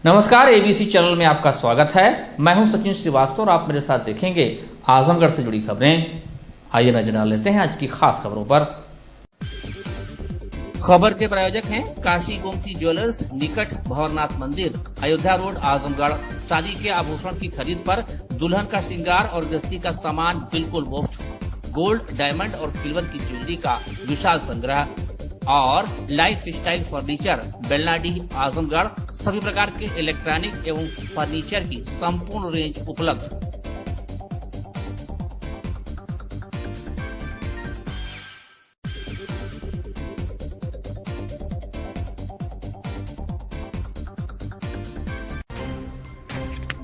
नमस्कार, ABC channel में आपका स्वागत है। मैं हूं सचिन श्रीवास्तव और आप मेरे साथ देखेंगे आजमगढ़ से जुड़ी खबरें। आइए नजर डाल लेते हैं आज की खास खबरों पर। खबर के प्रायोजक हैं काशी गोमती ज्वेलर्स, निकट भंवरनाथ मंदिर, अयोध्या रोड, आजमगढ़। शादी के आभूषण की खरीद पर दुल्हन का श्रृंगार और गृहस्थी का सामान बिल्कुल मुफ्त। गोल्ड, डायमंड और सिल्वर की ज्वेलरी का विशाल संग्रह और लाइफ स्टाइल फर्नीचर, बेलनाडीह, आजमगढ़। सभी प्रकार के इलेक्ट्रॉनिक एवं फर्नीचर की संपूर्ण रेंज उपलब्ध।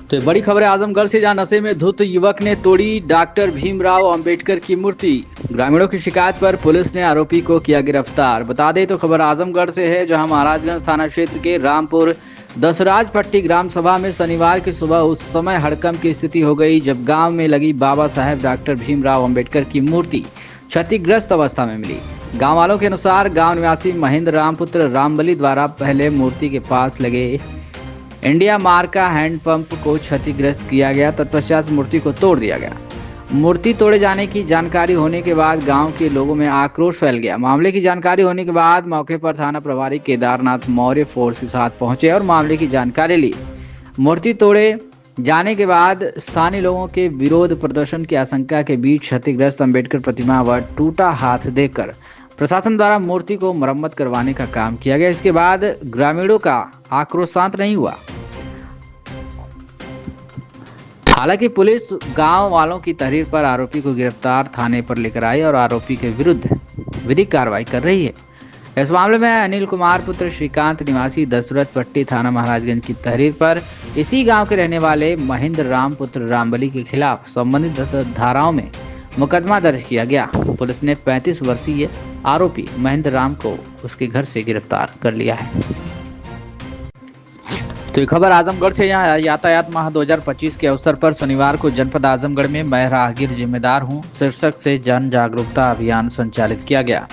तो बड़ी खबर है आजमगढ़ से, जहां नशे में धुत युवक ने तोड़ी डॉक्टर भीमराव अंबेडकर की मूर्ति। ग्रामीणों की शिकायत पर पुलिस ने आरोपी को किया गिरफ्तार। बता दें तो खबर आजमगढ़ से है, जहां महाराजगंज थाना क्षेत्र के रामपुर दसराज पट्टी ग्राम सभा में शनिवार की सुबह उस समय हड़कंप की स्थिति हो गई जब गांव में लगी बाबा साहेब डॉक्टर भीमराव अंबेडकर की मूर्ति क्षतिग्रस्त अवस्था में मिली। गाँव वालों के अनुसार गाँव निवासी महेंद्र रामपुत्र रामबली द्वारा पहले मूर्ति के पास लगे इंडिया मार्का हैंडपंप को क्षतिग्रस्त किया गया। तत्पश्चात मूर्ति को तोड़ दिया गया। मूर्ति तोड़े जाने की जानकारी होने के बाद गांव के लोगों में आक्रोश फैल गया। मामले की जानकारी होने के बाद मौके पर थाना प्रभारी केदारनाथ मौर्य फोर्स के साथ पहुंचे और मामले की जानकारी ली। मूर्ति तोड़े जाने के बाद स्थानीय लोगों के विरोध प्रदर्शन की आशंका के बीच क्षतिग्रस्त अंबेडकर प्रतिमा व टूटा हाथ देखकर प्रशासन द्वारा मूर्ति को मरम्मत करवाने का काम किया गया। इसके बाद ग्रामीणों का आक्रोश शांत नहीं हुआ। हालांकि पुलिस गांव वालों की तहरीर पर आरोपी को गिरफ्तार थाने पर लेकर आई और आरोपी के विरुद्ध विधिक कार्रवाई कर रही है। इस मामले में अनिल कुमार पुत्र श्रीकांत निवासी दशरथ पट्टी थाना महाराजगंज की तहरीर पर इसी गांव के रहने वाले महेंद्र राम पुत्र रामबली के खिलाफ संबंधित धाराओं में मुकदमा दर्ज किया गया। पुलिस ने 35 वर्षीय आरोपी महेंद्र राम को उसके घर से गिरफ्तार कर लिया है। तो ये खबर आजमगढ़ से, यहाँ यातायात माह 2025 के अवसर पर शनिवार को जनपद आजमगढ़ में मैं राहगीर जिम्मेदार हूँ शीर्षक से जन जागरूकता अभियान संचालित किया गया।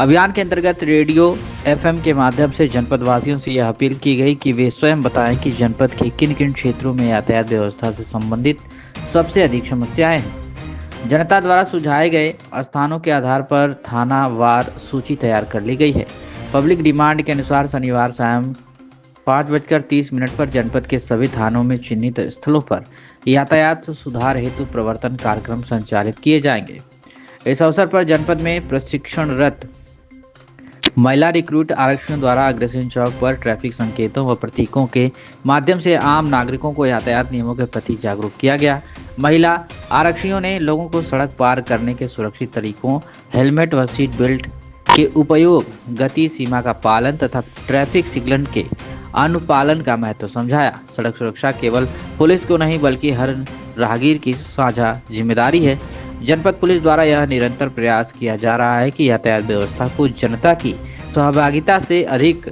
अभियान के अंतर्गत रेडियो FM के माध्यम से जनपद वासियों से यह अपील की गई कि वे स्वयं बताएं कि जनपद के किन किन क्षेत्रों में यातायात व्यवस्था से संबंधित सबसे अधिक समस्याएं हैं। जनता द्वारा सुझाए गए स्थानों के आधार पर थानावार सूची तैयार कर ली गई है। पब्लिक डिमांड के अनुसार शनिवार शाम 5:30 पर जनपद के सभी थानों में चिन्हित स्थलों पर यातायात सुधार हेतु प्रवर्तन कार्यक्रम संचालित किए जाएंगे। इस अवसर पर जनपद में प्रशिक्षणरत महिला रिक्रूट आरक्षियों द्वारा अग्रसेन चौक पर ट्रैफिक संकेतों व प्रतीकों के माध्यम से आम नागरिकों को यातायात नियमों के प्रति जागरूक किया गया। महिला आरक्षियों ने लोगों को सड़क पार करने के सुरक्षित तरीकों, हेलमेट व सीट बेल्ट के उपयोग, गति सीमा का पालन तथा ट्रैफिक सिग्नल के अनुपालन का महत्व समझाया। सड़क सुरक्षा केवल पुलिस को नहीं बल्कि हर राहगीर की साझा जिम्मेदारी है। जनपद पुलिस द्वारा यह निरंतर प्रयास किया जा रहा है कि यातायात व्यवस्था को जनता की सहभागिता से अधिक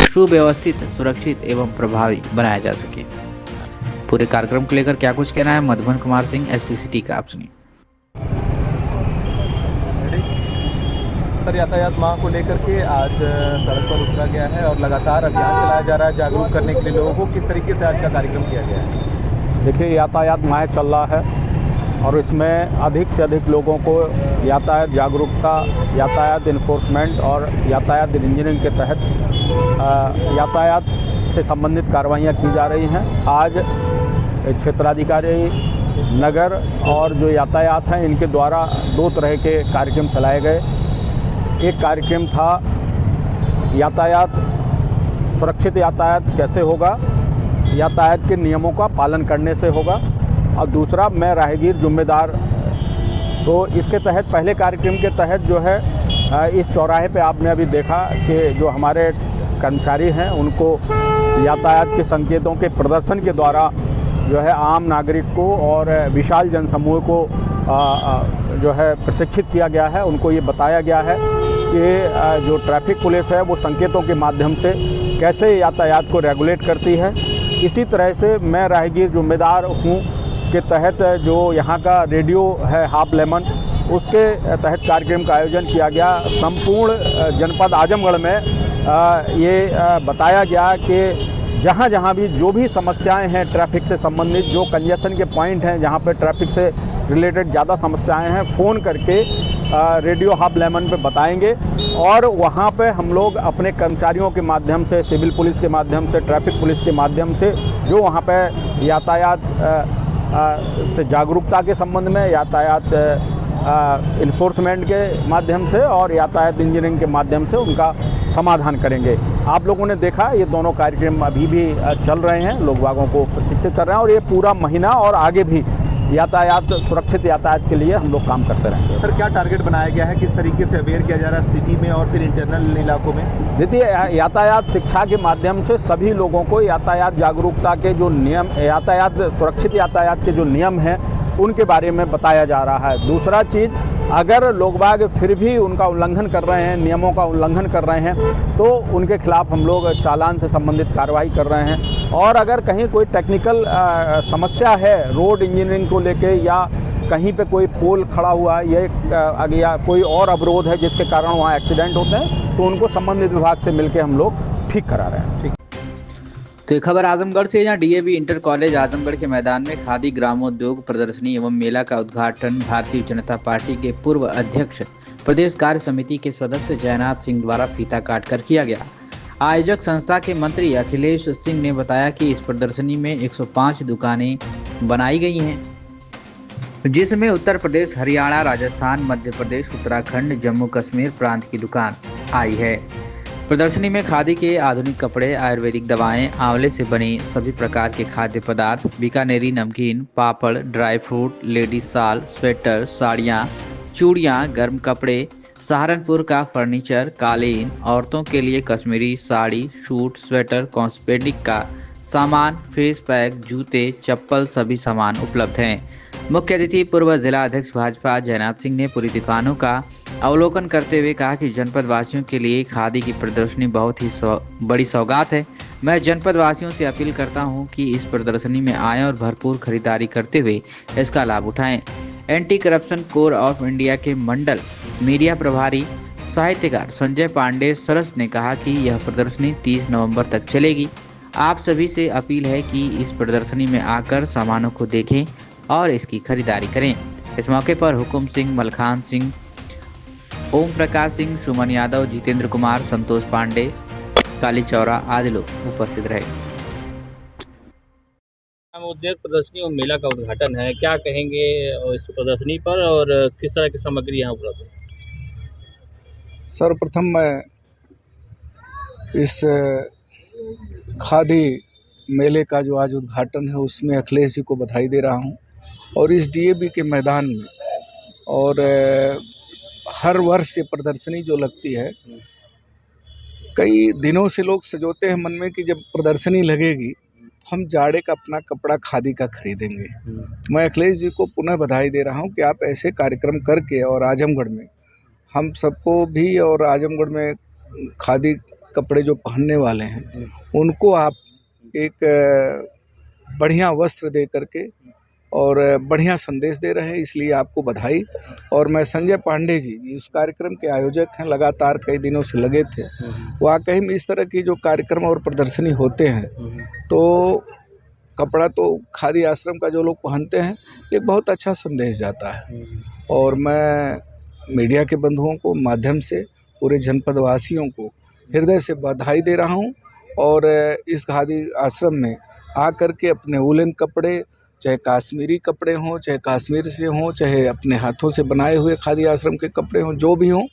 सुव्यवस्थित, सुरक्षित एवं प्रभावी बनाया जा सके। पूरे कार्यक्रम को लेकर क्या कुछ कहना है मधुबन कुमार सिंह, SP सिटी का, आप सुनिए। सर, यातायात माह को लेकर के आज सड़क पर उतरा गया है और लगातार अभियान चलाया जा रहा है जागरूक करने के लिए लोगों को। किस तरीके से आज का कार्यक्रम किया गया है? देखिए, यातायात माह चल रहा है और इसमें अधिक से अधिक लोगों को यातायात जागरूकता, यातायात इन्फोर्समेंट और यातायात इंजीनियरिंग के तहत यातायात से संबंधित कार्रवाइयाँ की जा रही हैं। आज क्षेत्राधिकारी नगर और जो यातायात हैं इनके द्वारा 2 तरह के कार्यक्रम चलाए गए। एक कार्यक्रम था यातायात, सुरक्षित यातायात कैसे होगा, यातायात के नियमों का पालन करने से होगा, और दूसरा मैं राहगीर जिम्मेदार। तो इसके तहत पहले कार्यक्रम के तहत जो है इस चौराहे पे आपने अभी देखा कि जो हमारे कर्मचारी हैं उनको यातायात के संकेतों के प्रदर्शन के द्वारा जो है आम नागरिक को और विशाल जनसमूह को जो है प्रशिक्षित किया गया है। उनको ये बताया गया है कि जो ट्रैफिक पुलिस है वो संकेतों के माध्यम से कैसे यातायात को रेगुलेट करती है। इसी तरह से मैं राहगीर जिम्मेदार हूँ के तहत जो यहाँ का रेडियो है हाफ लेमन, उसके तहत कार्यक्रम का आयोजन किया गया। संपूर्ण जनपद आजमगढ़ में ये बताया गया कि जहाँ जहाँ भी जो भी समस्याएं हैं ट्रैफिक से संबंधित, जो कंजेशन के पॉइंट हैं जहाँ पे ट्रैफिक से रिलेटेड ज़्यादा समस्याएं हैं, फ़ोन करके रेडियो हब लेमन पे बताएंगे और वहाँ पे हम लोग अपने कर्मचारियों के माध्यम से, सिविल पुलिस के माध्यम से, ट्रैफिक पुलिस के माध्यम से जो वहाँ पे यातायात से जागरूकता के संबंध में, यातायात इन्फोर्समेंट के माध्यम से और यातायात इंजीनियरिंग के माध्यम से उनका समाधान करेंगे। आप लोगों ने देखा ये दोनों कार्यक्रम अभी भी चल रहे हैं, लोग बागों को प्रशिक्षित कर रहे हैं और ये पूरा महीना और आगे भी यातायात, सुरक्षित यातायात के लिए हम लोग काम करते रहेंगे। सर, क्या टारगेट बनाया गया है, किस तरीके से अवेयर किया जा रहा है सिटी में और फिर इंटरनल इलाकों में? देखिए, यातायात शिक्षा के माध्यम से सभी लोगों को यातायात जागरूकता के जो नियम, यातायात सुरक्षित यातायात के जो नियम हैं उनके बारे में बताया जा रहा है। दूसरा चीज़, अगर लोग बाग फिर भी उनका उल्लंघन कर रहे हैं, नियमों का उल्लंघन कर रहे हैं, तो उनके खिलाफ हम लोग चालान से संबंधित कार्रवाई कर रहे हैं। और अगर कहीं कोई टेक्निकल समस्या है रोड इंजीनियरिंग को लेके या कहीं पे कोई पोल खड़ा हुआ है या कोई और अवरोध है जिसके कारण वहाँ एक्सीडेंट होते हैं, तो उनको संबंधित विभाग से मिलकर हम लोग ठीक करा रहे हैं। ठीक। तो एक खबर आजमगढ़ से, जहाँ डीएवी इंटर कॉलेज आजमगढ़ के मैदान में खादी ग्रामोद्योग प्रदर्शनी एवं मेला का उद्घाटन भारतीय जनता पार्टी के पूर्व अध्यक्ष प्रदेश कार्य समिति के सदस्य जयनाथ सिंह द्वारा फीता काटकर किया गया। आयोजक संस्था के मंत्री अखिलेश सिंह ने बताया कि इस प्रदर्शनी में 105 दुकानें बनाई गई हैं, जिसमें उत्तर प्रदेश, हरियाणा, राजस्थान, मध्य प्रदेश, उत्तराखंड, जम्मू कश्मीर प्रांत की दुकान आई है। प्रदर्शनी में खादी के आधुनिक कपड़े, आयुर्वेदिक दवाएं, आंवले से बनी सभी प्रकार के खाद्य पदार्थ, बीकानेरी नमकीन, पापड़, ड्राई फ्रूट, लेडीज शाल, स्वेटर, साड़ियां, चूड़ियां, गर्म कपड़े, सहारनपुर का फर्नीचर, कालीन, औरतों के लिए Kashmiri sari, suit, sweater, cosmetic का सामान, फेस पैक, जूते, चप्पल सभी सामान उपलब्ध हैं। मुख्य अतिथि पूर्व जिला अध्यक्ष भाजपा जयनाथ सिंह ने पूरी दुकानों का अवलोकन करते हुए कहा कि जनपद वासियों के लिए खादी की प्रदर्शनी बहुत ही बड़ी सौगात है। मैं जनपद वासियों से अपील करता हूं कि इस प्रदर्शनी में आएं और भरपूर खरीदारी करते हुए इसका लाभ उठाएं। Anti corruption core of India के मंडल मीडिया प्रभारी साहित्यकार संजय पांडे सरस ने कहा कि यह प्रदर्शनी 30 नवंबर तक चलेगी। आप सभी से अपील है कि इस प्रदर्शनी में आकर सामानों को देखें और इसकी खरीदारी करें। इस मौके पर हुकुम सिंह, मलखान सिंह, ओम प्रकाश सिंह, सुमन यादव, जितेंद्र कुमार, संतोष पांडे, काली चौरा आदि लोग उपस्थित रहे। उद्योग प्रदर्शनी और मेला का उद्घाटन है, क्या कहेंगे इस प्रदर्शनी पर और किस तरह की सामग्री यहाँ उपलब्ध है? सर्वप्रथम मैं इस खादी मेले का जो आज उद्घाटन है उसमें अखिलेश जी को बधाई दे रहा हूँ। और इस डीएवी के मैदान में और हर वर्ष ये प्रदर्शनी जो लगती है, कई दिनों से लोग सजोते हैं मन में कि जब प्रदर्शनी लगेगी तो हम जाड़े का अपना कपड़ा खादी का खरीदेंगे। मैं अखिलेश जी को पुनः बधाई दे रहा हूँ कि आप ऐसे कार्यक्रम करके और आजमगढ़ में हम सबको भी और आजमगढ़ में खादी कपड़े जो पहनने वाले हैं उनको आप एक बढ़िया वस्त्र दे करके और बढ़िया संदेश दे रहे हैं, इसलिए आपको बधाई। और मैं संजय पांडे जी उस कार्यक्रम के आयोजक हैं, लगातार कई दिनों से लगे थे। वाकई में इस तरह की जो कार्यक्रम और प्रदर्शनी होते हैं तो कपड़ा तो खादी आश्रम का जो लोग पहनते हैं एक बहुत अच्छा संदेश जाता है। और मैं मीडिया के बंधुओं को माध्यम से पूरे जनपद वासियों को हृदय से बधाई दे रहा हूँ। और इस खादी आश्रम में आकर के अपने वूलन कपड़े, चाहे कश्मीरी कपड़े हों, चाहे कश्मीर से हों, चाहे अपने हाथों से बनाए हुए खादी आश्रम के कपड़े हों, जो भी हों,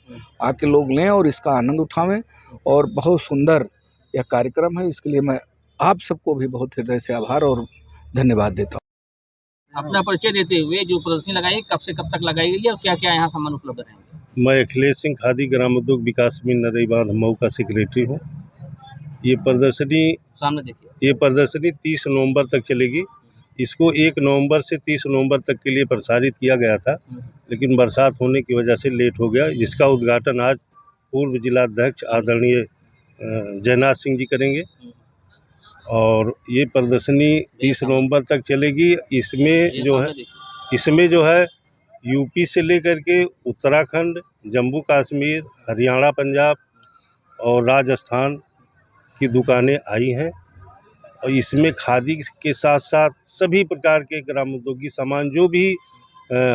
आके लोग लें और इसका आनंद उठावें। और बहुत सुंदर यह कार्यक्रम है, इसके लिए मैं आप सबको भी बहुत हृदय से आभार और धन्यवाद देता हूँ। अपना परिचय देते हुए जो प्रदर्शनी लगाई, कब से कब तक लगाई गई है और क्या क्या यहाँ सामान उपलब्ध रहेंगे? मैं अखिलेश सिंह, खादी ग्रामोद्योग विकास समिति नरई बांध मऊ का सेक्रेटरी हूँ। ये प्रदर्शनी सामने देखिए, ये प्रदर्शनी 30 नवंबर तक चलेगी। इसको 1 नवंबर से 30 नवंबर तक के लिए प्रसारित किया गया था, लेकिन बरसात होने की वजह से लेट हो गया। जिसका उद्घाटन आज पूर्व जिलाध्यक्ष आदरणीय जयनाथ सिंह जी करेंगे। और ये प्रदर्शनी 30 नवंबर तक चलेगी। इसमें जो है यूपी से लेकर के उत्तराखंड, जम्मू कश्मीर, हरियाणा, पंजाब और राजस्थान की दुकानें आई हैं। और इसमें खादी के साथ साथ सभी प्रकार के ग्रामोद्योगी सामान जो भी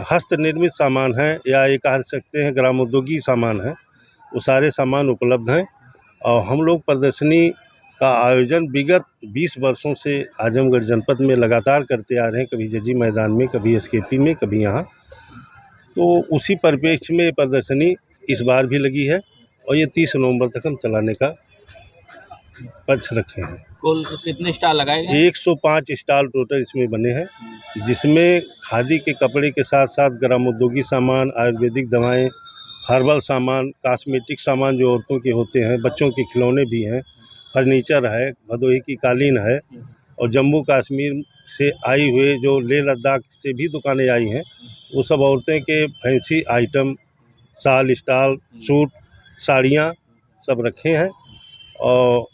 हस्त निर्मित सामान हैं या ये कह सकते हैं ग्रामोद्योगी सामान हैं, वो सारे सामान उपलब्ध हैं। और हम लोग प्रदर्शनी का आयोजन विगत 20 वर्षों से आजमगढ़ जनपद में लगातार करते आ रहे हैं, कभी जजी मैदान में, कभी एसकेपी में, कभी यहाँ। तो उसी परिप्रेक्ष्य में प्रदर्शनी इस बार भी लगी है और ये 30 नवंबर तक हम चलाने का पक्ष रखे हैं। कुल कितने स्टॉल लगाए गए? 105 स्टॉल टोटल इसमें बने हैं, जिसमें खादी के कपड़े के साथ साथ ग्रामोद्योगी सामान, आयुर्वेदिक दवाएं, हर्बल सामान, कॉस्मेटिक सामान जो औरतों के होते हैं, बच्चों के खिलौने भी हैं, फर्नीचर है, भदोही की कालीन है और जम्मू कश्मीर से आई हुए जो लेह लद्दाख से भी दुकानें आई हैं, वो सब औरतें के फैंसी आइटम, शाल, स्टॉल, सूट, साड़ियाँ सब रखे हैं। और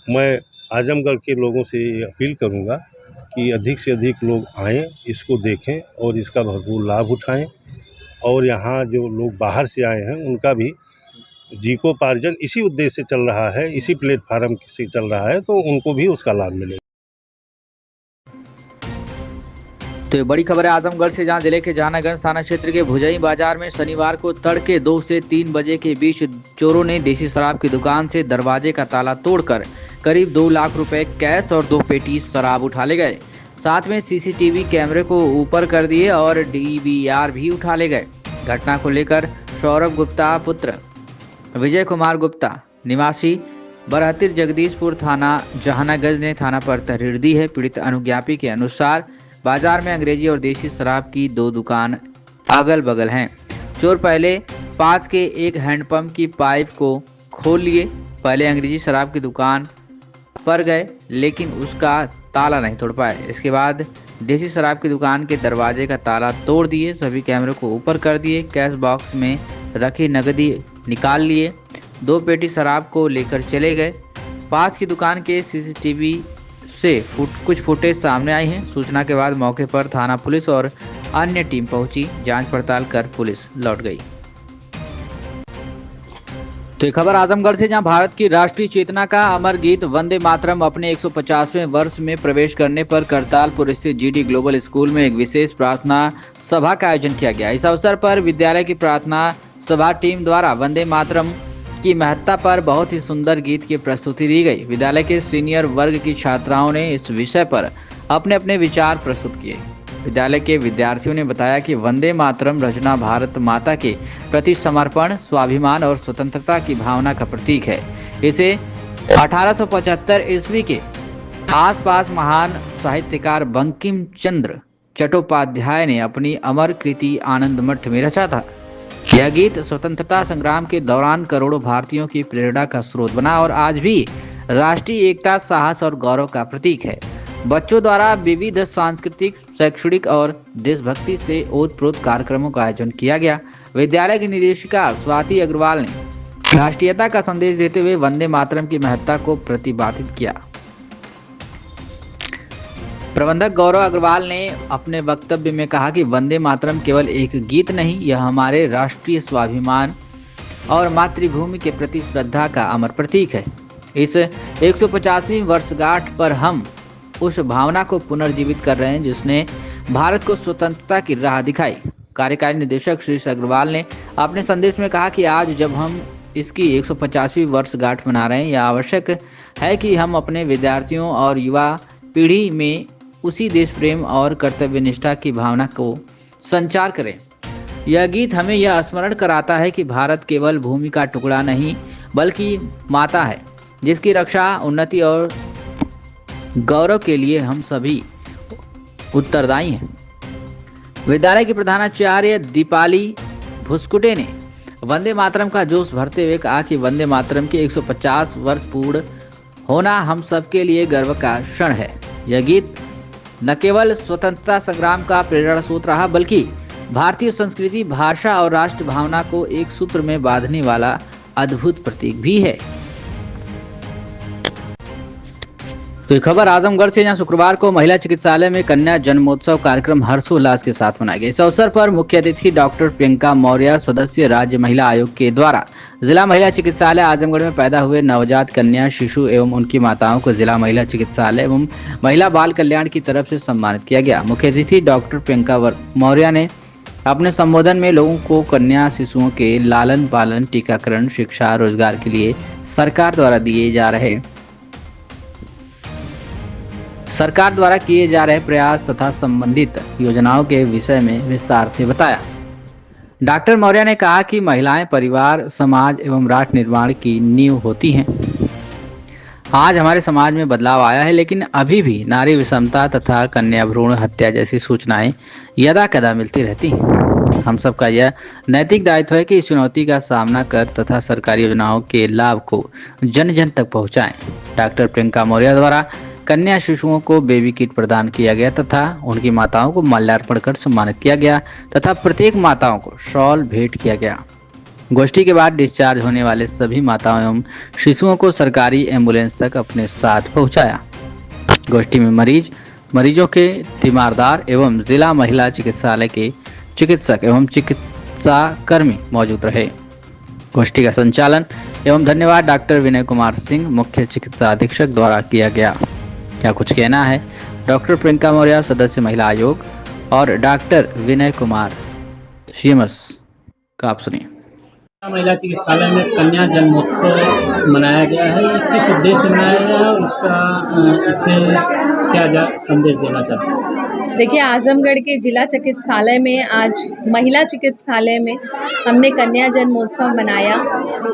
मैं आजमगढ़ के लोगों से ये अपील करूंगा कि अधिक से अधिक लोग आएँ, इसको देखें और इसका भरपूर लाभ उठाएं। और यहाँ जो लोग बाहर से आए हैं उनका भी जीविकोपार्जन इसी उद्देश्य से चल रहा है, इसी प्लेटफार्म से चल रहा है, तो उनको भी उसका लाभ मिलेगा। तो ये बड़ी खबर है आजमगढ़ से, जहां जिले के जहानागंज थाना क्षेत्र के भुजई बाजार में शनिवार को तड़के 2 से 3 बजे के बीच चोरों ने देसी शराब की दुकान से दरवाजे का ताला तोड़कर करीब 2 लाख रुपए कैश और 2 पेटी शराब उठा ले गए। साथ में सीसीटीवी कैमरे को ऊपर कर दिए और डीवीआर भी उठा ले गए। घटना को लेकर सौरभ गुप्ता पुत्र विजय कुमार गुप्ता निवासी बरहतिर जगदीशपुर थाना जहानागंज ने थाना पर तहरीर दी है। पीड़ित अनुज्ञापी के अनुसार बाजार में अंग्रेजी और देसी शराब की 2 दुकान अगल बगल हैं। चोर पहले पास के एक हैंडपंप की पाइप को खोल लिए। पहले अंग्रेजी शराब की दुकान पर गए लेकिन उसका ताला नहीं तोड़ पाए। इसके बाद देसी शराब की दुकान के दरवाजे का ताला तोड़ दिए। सभी कैमरों को ऊपर कर दिए। कैश बॉक्स में रखी नकदी निकाल लिए। 2 पेटी शराब को लेकर चले गए। पास की दुकान के सीसीटीवी से कुछ फुटेज सामने आई हैं। सूचना के बाद मौके पर थाना पुलिस और अन्य टीम पहुंची। जांच पड़ताल कर पुलिस लौट गई। तो ये खबर आजमगढ़ से, जहां भारत की राष्ट्रीय चेतना का अमर गीत वंदे मातरम अपने 150वें वर्ष में प्रवेश करने पर करतालपुर स्थित जीडी ग्लोबल स्कूल में एक विशेष प्रार्थना सभा का आयोजन किया गया। इस अवसर पर विद्यालय की प्रार्थना सभा टीम द्वारा वंदे मातरम की महत्ता पर बहुत ही सुंदर गीत की प्रस्तुति दी गई। विद्यालय के सीनियर वर्ग की छात्राओं ने इस विषय पर अपने अपने विचार प्रस्तुत किए। विद्यालय के विद्यार्थियों ने बताया कि वंदे मातरम रचना भारत माता के प्रति समर्पण, स्वाभिमान और स्वतंत्रता की भावना का प्रतीक है। इसे 1875 ईस्वी के आसपास महान साहित्यकार बंकिम चंद्र चट्टोपाध्याय ने अपनी अमर कृति आनंद मठ में रचा था। यह गीत स्वतंत्रता संग्राम के दौरान करोड़ों भारतीयों की प्रेरणा का स्रोत बना और आज भी राष्ट्रीय एकता, साहस और गौरव का प्रतीक है। बच्चों द्वारा विविध सांस्कृतिक, शैक्षणिक और देशभक्ति से ओतप्रोत कार्यक्रमों का आयोजन किया गया। विद्यालय की निदेशिका स्वाति अग्रवाल ने राष्ट्रीयता का संदेश देते हुए वंदे मातरम की महत्ता को प्रतिपादित किया। प्रबंधक गौरव अग्रवाल ने अपने वक्तव्य में कहा कि वंदे मातरम केवल एक गीत नहीं, यह हमारे राष्ट्रीय स्वाभिमान और मातृभूमि के प्रति श्रद्धा का अमर प्रतीक है। इस 150वीं वर्षगांठ पर हम उस भावना को पुनर्जीवित कर रहे हैं जिसने भारत को स्वतंत्रता की राह दिखाई। कार्यकारी निदेशक श्री अग्रवाल ने अपने संदेश में कहा कि आज जब हम इसकी 150वीं वर्षगांठ मना रहे हैं, यह आवश्यक है कि हम अपने विद्यार्थियों और युवा पीढ़ी में उसी देश प्रेम और कर्तव्य निष्ठा की भावना को संचार करें। यह गीत हमें यह स्मरण कराता है कि भारत केवल भूमि का टुकड़ा नहीं बल्कि माता है, जिसकी रक्षा, उन्नति और गौरव के लिए हम सभी उत्तरदायी हैं। विद्यालय की प्रधानाचार्य दीपाली भुस्कुटे ने वंदे मातरम का जोश भरते हुए कहा कि वंदे मातरम के 150 वर्ष पूर्ण होना हम सबके लिए गर्व का क्षण है। यह गीत न केवल स्वतंत्रता संग्राम का प्रेरणा स्रोत रहा बल्कि भारतीय संस्कृति, भाषा और राष्ट्र भावना को एक सूत्र में बांधने वाला अद्भुत प्रतीक भी है। तो ये खबर आजमगढ़ से, जहां शुक्रवार को महिला चिकित्सालय में कन्या जन्मोत्सव कार्यक्रम हर्षोल्लास के साथ मनाया गया। इस अवसर पर मुख्य अतिथि डॉक्टर प्रियंका मौर्य, सदस्य राज्य महिला आयोग के द्वारा जिला महिला चिकित्सालय आजमगढ़ में पैदा हुए नवजात कन्या, शिशु एवं उनकी माताओं को जिला महिला चिकित्सालय एवं महिला बाल कल्याण की तरफ से सम्मानित किया गया। मुख्य अतिथि डॉक्टर प्रियंका मौर्य ने अपने संबोधन में लोगों को कन्या शिशुओं के लालन पालन, टीकाकरण, शिक्षा, रोजगार के लिए सरकार द्वारा किए जा रहे प्रयास तथा संबंधित योजनाओं के विषय में विस्तार से बताया। डॉक्टर मौर्य ने कहा कि महिलाएं परिवार, समाज एवं राष्ट्र निर्माण की नींव होती हैं। आज हमारे समाज में बदलाव आया है, लेकिन अभी भी नारी विषमता तथा कन्या भ्रूण हत्या जैसी सूचनाएं यदा कदा मिलती रहती हैं। हम सबका यह नैतिक दायित्व है कि इस चुनौती का सामना कर तथा सरकारी योजनाओं के लाभ को जन जन तक पहुंचाएं। डॉक्टर प्रियंका मौर्य द्वारा कन्या शिशुओं को बेबी किट प्रदान किया गया तथा उनकी माताओं को माल्यार्पण कर सम्मानित किया गया तथा प्रत्येक माताओं को शॉल भेंट किया गया। गोष्ठी के बाद डिस्चार्ज होने वाले सभी माताओं एवं शिशुओं को सरकारी एम्बुलेंस तक अपने साथ पहुंचाया। गोष्ठी में मरीजों के तीमारदार एवं जिला महिला चिकित्सालय के चिकित्सक एवं चिकित्सा कर्मी मौजूद रहे। गोष्ठी का संचालन एवं धन्यवाद डॉक्टर विनय कुमार सिंह, मुख्य चिकित्सा अधीक्षक द्वारा किया गया। क्या कुछ कहना है डॉक्टर प्रियंका मौर्य, सदस्य महिला आयोग, और डॉक्टर विनय कुमार सीएमएस का आप सुनिए। महिला चिकित्सालय में कन्या जन्मोत्सव मनाया गया है, किस उद्देश्य से मनाया गया है, उसका इससे क्या संदेश देना चाहते हैं? देखिए, आजमगढ़ के जिला चिकित्सालय में आज महिला चिकित्सालय में हमने कन्या जन्मोत्सव मनाया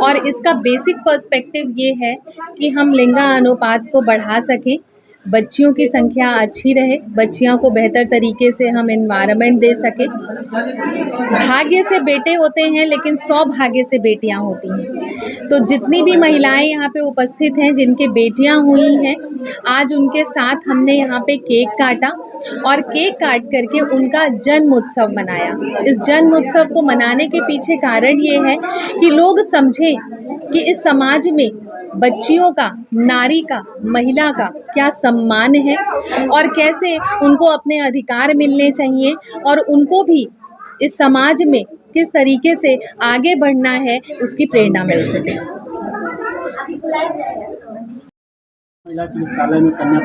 और इसका बेसिक पर्सपेक्टिव ये है कि हम लिंगानुपात को बढ़ा सकें, बच्चियों की संख्या अच्छी रहे, बच्चियों को बेहतर तरीके से हम एनवायरनमेंट दे सकें। भाग्य से बेटे होते हैं लेकिन सौभाग्य से बेटियां होती हैं। तो जितनी भी महिलाएं यहाँ पे उपस्थित हैं जिनके बेटियां हुई हैं, आज उनके साथ हमने यहाँ पे केक काटा और केक काट करके उनका जन्म उत्सव मनाया। इस जन्म उत्सव को मनाने के पीछे कारण ये है कि लोग समझें कि इस समाज में बच्चियों का, नारी का, महिला का क्या सम्मान है और कैसे उनको अपने अधिकार मिलने चाहिए और उनको भी इस समाज में किस तरीके से आगे बढ़ना है उसकी प्रेरणा मिल सके। महिला चिकित्सालय में कन्या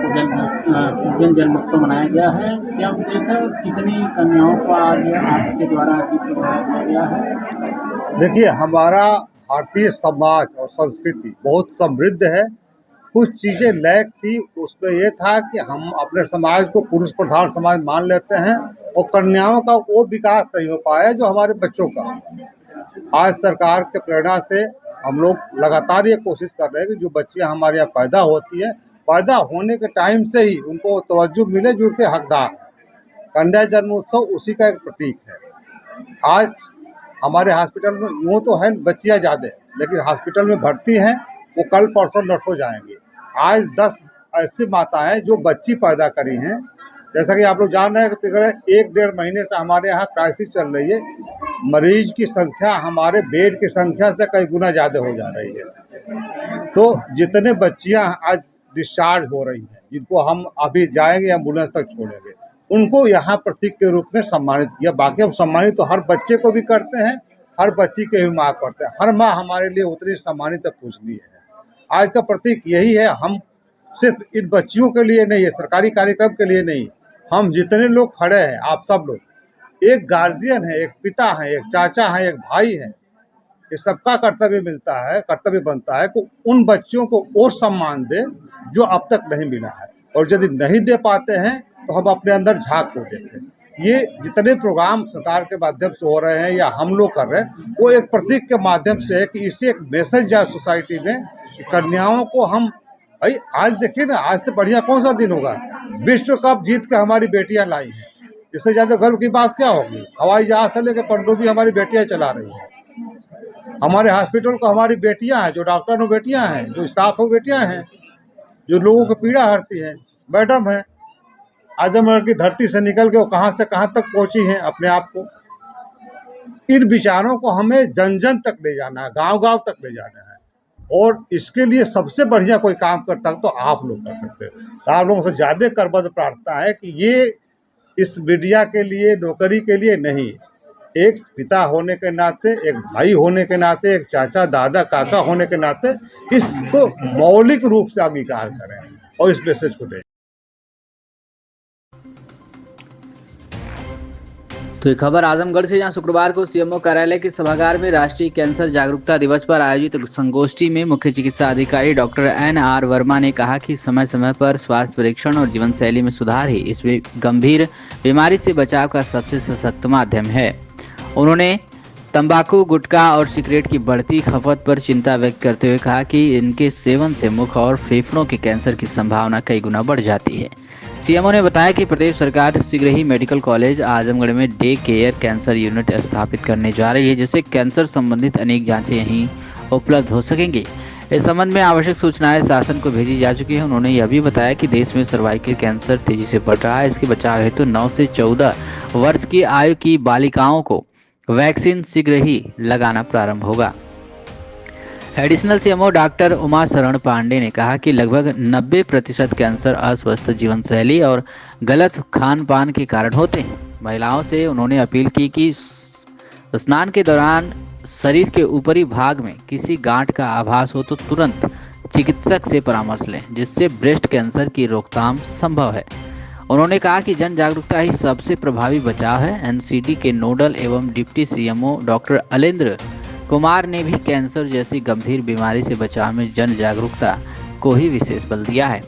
पूजन जन्मोत्सव मनाया गया है, क्या उद्देश्य है? कितनी कन्याओं को आज आपके द्वारा किया गया है? देखिए, हमारा भारतीय समाज और संस्कृति बहुत समृद्ध है। कुछ चीज़ें लैक थी, उसमें यह था कि हम अपने समाज को पुरुष प्रधान समाज मान लेते हैं और कन्याओं का वो विकास नहीं हो पाया जो हमारे बच्चों का। आज सरकार के प्रेरणा से हम लोग लगातार ये कोशिश कर रहे हैं कि जो बच्चियां हमारे यहाँ पैदा होती हैं, पैदा होने के टाइम से ही उनको तवज्जो मिले जो उनके हकदार हैं। कन्या जन्मोत्सव उसी का एक प्रतीक है। आज हमारे हॉस्पिटल में यूँ तो है बच्चियाँ ज़्यादा, लेकिन हॉस्पिटल में भर्ती हैं वो कल परसों नर्स हो जाएंगे। आज 10 ऐसी माताएं जो बच्ची पैदा करी हैं, जैसा कि आप लोग जान रहे हैं कि पिछले 1-1.5 महीने से हमारे यहाँ क्राइसिस चल रही है। मरीज की संख्या हमारे बेड की संख्या से कई गुना ज़्यादा हो जा रही है। तो जितने बच्चियाँ आज डिस्चार्ज हो रही हैं, जिनको हम अभी जाएंगे एम्बुलेंस तक छोड़ेंगे, उनको यहाँ प्रतीक के रूप में सम्मानित किया। बाकी हम सम्मानित तो हर बच्चे को भी करते हैं, हर बच्ची के भी माँ करते हैं। हर माँ हमारे लिए उतनी सम्मानित पूजनीय है। आज का प्रतीक यही है। हम सिर्फ इन बच्चियों के लिए नहीं है, सरकारी कार्यक्रम के लिए नहीं, हम जितने लोग खड़े हैं, आप सब लोग एक गार्जियन है, एक पिता है, एक चाचा है, एक भाई है, ये सबका कर्तव्य मिलता है, कर्तव्य बनता है कि उन बच्चियों को वो सम्मान दे जो अब तक नहीं मिला है। और यदि नहीं दे पाते हैं तो हम अपने अंदर झांक को देखें। ये जितने प्रोग्राम सरकार के माध्यम से हो रहे हैं या हम लोग कर रहे हैं, वो एक प्रतीक के माध्यम से है कि इससे एक मैसेज जाए सोसाइटी में कि कन्याओं को हम भाई, आज देखिए ना, आज से बढ़िया कौन सा दिन होगा? विश्व कप जीत के हमारी बेटियां लाई हैं, इससे ज़्यादा गर्व की बात क्या होगी? हवाई जहाज से लेकर पनडुब्बी हमारी बेटियां चला रही हैं। हमारे हॉस्पिटल को हमारी बेटियां हैं, जो डॉक्टर हो बेटियां हैं, जो स्टाफ हो बेटियां हैं, जो लोगों की पीड़ा हरती है मैडम है। आजमगढ़ की धरती से निकल के वो कहाँ से कहाँ तक पहुँची हैं अपने आप को। इन विचारों को हमें जन जन तक ले जाना है, गांव गांव तक ले जाना है। और इसके लिए सबसे बढ़िया कोई काम करता तो आप लोग कर सकते हैं। आप लोगों से ज़्यादा करबद्ध प्रार्थना है कि ये इस मीडिया के लिए, नौकरी के लिए नहीं, एक पिता होने के नाते, एक भाई होने के नाते, एक चाचा दादा काका होने के नाते इसको मौलिक रूप से अंगीकार करें और इस मैसेज को दें। तो ये खबर आजमगढ़ से, जहां शुक्रवार को सीएमओ कार्यालय के सभागार में राष्ट्रीय कैंसर जागरूकता दिवस पर आयोजित संगोष्ठी में मुख्य चिकित्सा अधिकारी डॉक्टर NR वर्मा ने कहा कि समय समय पर स्वास्थ्य परीक्षण और जीवन शैली में सुधार ही इस गंभीर बीमारी से बचाव का सबसे सशक्त माध्यम है। उन्होंने तंबाकू, गुटखा और सिगरेट की बढ़ती खपत पर चिंता व्यक्त करते हुए कहा कि इनके सेवन से मुख और फेफड़ों के कैंसर की संभावना कई गुना बढ़ जाती है। सीएमओ ने बताया कि प्रदेश सरकार शीघ्र ही मेडिकल कॉलेज आजमगढ़ में डे केयर कैंसर यूनिट स्थापित करने जा रही है, जिससे कैंसर संबंधित अनेक जांचें यहीं उपलब्ध हो सकेंगी। इस संबंध में आवश्यक सूचनाएं शासन को भेजी जा चुकी है। उन्होंने यह भी बताया कि देश में सर्वाइकल कैंसर तेजी से बढ़ रहा है। इसके बचाव हेतु 9 से 14 वर्ष की आयु की बालिकाओं को वैक्सीन शीघ्र ही लगाना प्रारंभ होगा। एडिशनल सीएमओ डॉक्टर उमा शरण पांडे ने कहा कि लगभग 90% कैंसर अस्वस्थ जीवन शैली और गलत खान पान के कारण होते हैं। महिलाओं से उन्होंने अपील की कि स्नान के दौरान शरीर के ऊपरी भाग में किसी गांठ का आभास हो तो तुरंत चिकित्सक से परामर्श लें, जिससे ब्रेस्ट कैंसर की रोकथाम संभव है। उन्होंने कहा कि जन जागरूकता ही सबसे प्रभावी बचाव है। एनसीडी के नोडल एवं डिप्टी सीएमओ डॉक्टर अलेंद्र कुमार ने भी कैंसर जैसी गंभीर बीमारी से बचाव में जन जागरूकता को ही विशेष बल दिया है।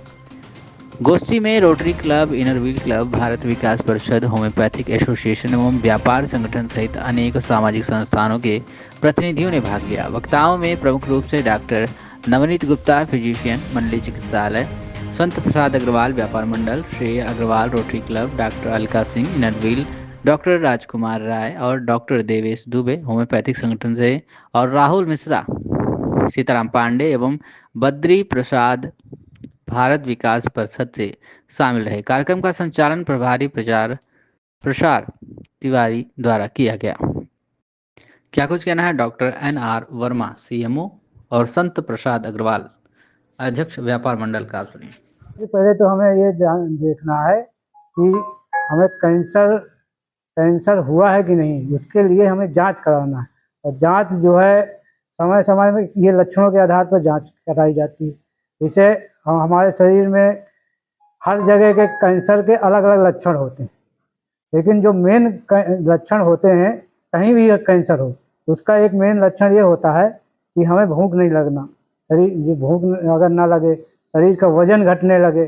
गोष्ठी में Rotary Club, Inner Wheel Club, Bharat Vikas Parishad, homoeopathic association एवं व्यापार संगठन सहित अनेक सामाजिक संस्थानों के प्रतिनिधियों ने भाग लिया। वक्ताओं में प्रमुख रूप से डॉक्टर नवनीत गुप्ता, फिजिशियन, मंडली चिकित्सालय, संत प्रसाद Agarwal Vyapar Mandal, Shrey Agarwal Rotary Club, doctor Alka Singh Inner Wheel, doctor Rajkumar Rai और डॉक्टर देवेश दुबे होम्योपैथिक संगठन से, और राहुल मिश्रा, सीताराम पांडे एवं बद्री प्रसाद भारत विकास परिषद से शामिल रहे। कार्यक्रम का संचालन प्रभारी प्रसार तिवारी द्वारा किया गया। क्या कुछ कहना है डॉक्टर NR वर्मा, सीएमओ, और संत प्रसाद अग्रवाल, अध्यक्ष व्यापार मंडल का? सुनिए। पहले तो हमें ये देखना है कि हमें कैंसर हुआ है कि नहीं, उसके लिए हमें जांच कराना है। और जांच जो है समय समय में ये लक्षणों के आधार पर जांच कराई जाती है। इसे हमारे शरीर में हर जगह के कैंसर के अलग अलग लक्षण होते हैं, लेकिन जो मेन लक्षण होते हैं, कहीं भी कैंसर हो, उसका एक मेन लक्षण ये होता है कि हमें भूख नहीं लगना, शरीर भूख अगर ना लगे, शरीर का वजन घटने लगे,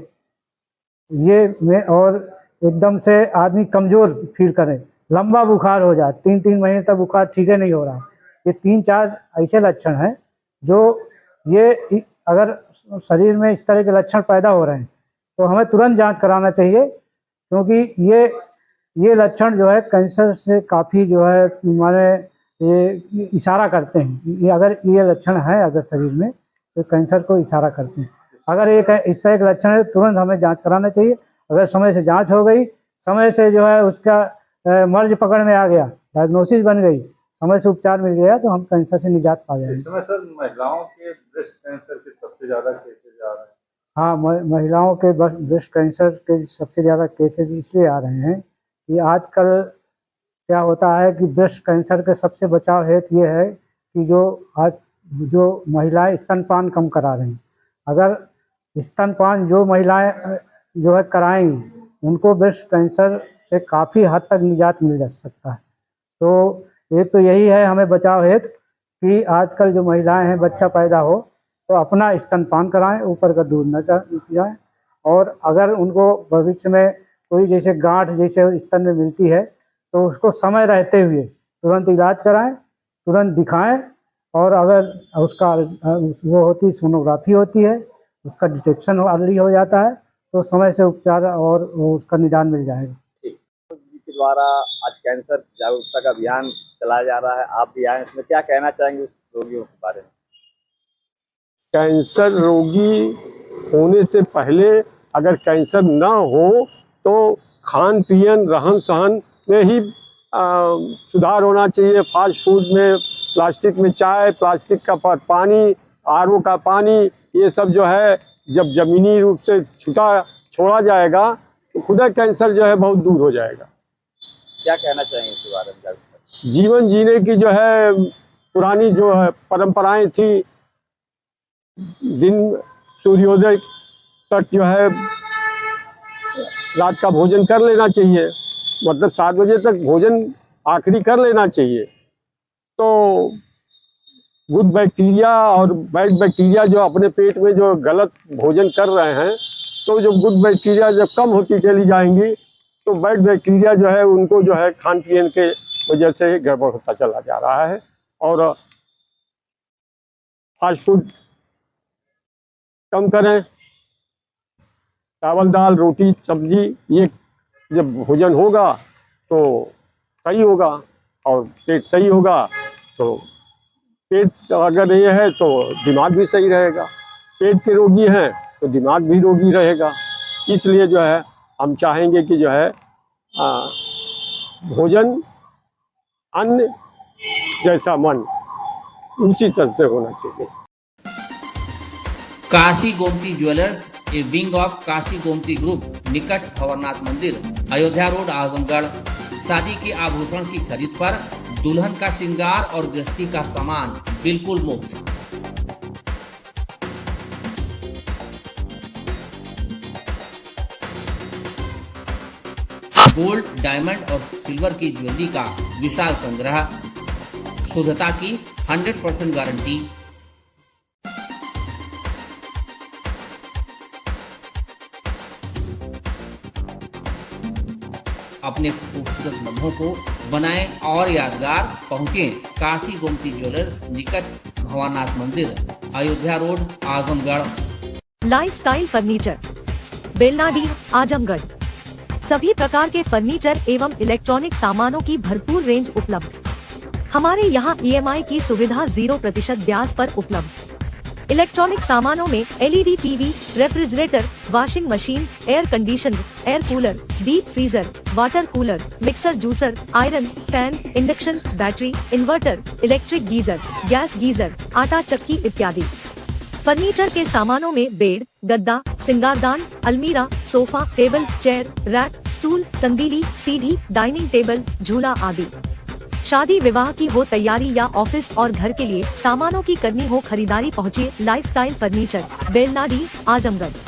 और एकदम से आदमी कमज़ोर फील करे, लंबा बुखार हो जाए, 3-3 महीने तक बुखार ठीक है नहीं हो रहा है। ये 3-4 ऐसे लक्षण हैं जो ये अगर शरीर में इस तरह के लक्षण पैदा हो रहे हैं तो हमें तुरंत जांच कराना चाहिए, क्योंकि ये लक्षण जो है कैंसर से काफ़ी जो है माने ये इशारा करते हैं। ये अगर ये लक्षण है अगर शरीर में, तो कैंसर को इशारा करते हैं। अगर एक इस तरह के लक्षण है तुरंत हमें जांच कराना चाहिए। अगर समय से जांच हो गई, समय से जो है उसका मर्ज पकड़ में आ गया, डायग्नोसिस बन गई, समय से उपचार मिल गया, तो हम कैंसर से निजात पा जाएंगे। इस समय सर महिलाओं के ब्रेस्ट कैंसर के सबसे ज़्यादा केसेज आ रहे हैं। हाँ, महिलाओं के ब्रेस्ट कैंसर के सबसे ज़्यादा केसेज इसलिए आ रहे हैं कि आजकल क्या होता है कि ब्रेस्ट कैंसर के सबसे बचाव हेतु ये है कि जो महिलाएं स्तनपान कम करा रही हैं, अगर स्तनपान जो महिलाएं जो है कराएंगी, उनको ब्रेस्ट कैंसर से काफ़ी हद तक निजात मिल जा सकता है। तो एक तो यही है हमें बचाव हेतु कि आजकल जो महिलाएं हैं, बच्चा पैदा हो तो अपना स्तनपान कराएं, ऊपर का दूध न जाए। और अगर उनको भविष्य में कोई जैसे गांठ जैसे स्तन में मिलती है तो उसको समय रहते हुए तुरंत इलाज कराएं, तुरंत दिखाएं। और अगर उसका वो होती सोनोग्राफी होती है, उसका डिटेक्शन अर्ली हो जाता है, तो समय से उपचार और उसका निदान मिल जाएगा। के द्वारा आज कैंसर जागरूकता का अभियान चलाया जा रहा है, आप भी आए, इसमें क्या कहना चाहेंगे उस रोगियों के बारे में? कैंसर रोगी होने से पहले अगर कैंसर ना हो तो खान पियन, रहन सहन में ही सुधार होना चाहिए। फास्ट फूड में, प्लास्टिक में चाय, प्लास्टिक का पानी, RO का पानी, ये सब जो है जब जमीनी रूप से छोड़ा जाएगा तो खुदा कैंसर जो है बहुत दूर हो जाएगा। क्या कहना चाहेंगे इसके बारे में? जीवन जीने की जो है पुरानी जो है परंपराएं थी, दिन सूर्योदय तक जो है रात का भोजन कर लेना चाहिए, मतलब 7 बजे तक भोजन आखिरी कर लेना चाहिए। तो गुड बैक्टीरिया और बैड बैक्टीरिया जो अपने पेट में जो गलत भोजन कर रहे हैं, तो जो गुड बैक्टीरिया जब कम होती चली जाएंगी तो बैड बैक्टीरिया जो है उनको जो है खान पीन के वजह से गड़बड़ होता चला जा रहा है। और फास्ट फूड कम करें, चावल दाल रोटी सब्जी ये जब भोजन होगा तो सही होगा और पेट सही होगा, तो पेट अगर ये है तो दिमाग भी सही रहेगा। पेट के रोगी हैं तो दिमाग भी रोगी रहेगा। इसलिए जो है हम चाहेंगे कि जो है भोजन अन्न जैसा मन उसी तरह से होना चाहिए। Kashi Gomti jewellers, A wing of Kashi Gomti group, निकट भंवरनाथ मंदिर, अयोध्या रोड, आजमगढ़, शादी के आभूषण की खरीद पर दुल्हन का श्रृंगार और गृहस्थी का सामान बिल्कुल मुफ्त। गोल्ड, डायमंड और सिल्वर की ज्वेलरी का विशाल संग्रह, शुद्धता की 100% गारंटी। अपने खूबसूरत लम्हों को बनाएं और यादगार। पहुंचे काशी गोमती ज्वेलर्स, निकट भंवरनाथ मंदिर, Ayodhya road, Azamgarh. Lifestyle furniture, Belnadi, Azamgarh. सभी प्रकार के फर्नीचर एवं इलेक्ट्रॉनिक सामानों की भरपूर रेंज उपलब्ध। हमारे यहाँ EMI की सुविधा 0% ब्याज पर उपलब्ध। इलेक्ट्रॉनिक सामानों में LED TV, refrigerator, washing machine, air conditioner, air cooler, deep freezer, water cooler, mixer juicer, iron, fan, induction, battery, inverter, electric geyser, gas geyser, आटा चक्की इत्यादि। फर्नीचर के सामानों में बेड, गद्दा, सिंगारदान, अलमीरा, sofa, table, chair, rack, stool, संदीली, सीढ़ी, डाइनिंग टेबल, झूला आदि। शादी विवाह की हो तैयारी या ऑफिस और घर के लिए सामानों की करनी हो खरीदारी, पहुँचिए लाइफस्टाइल फर्नीचर, बेलनाडी, आजमगढ़।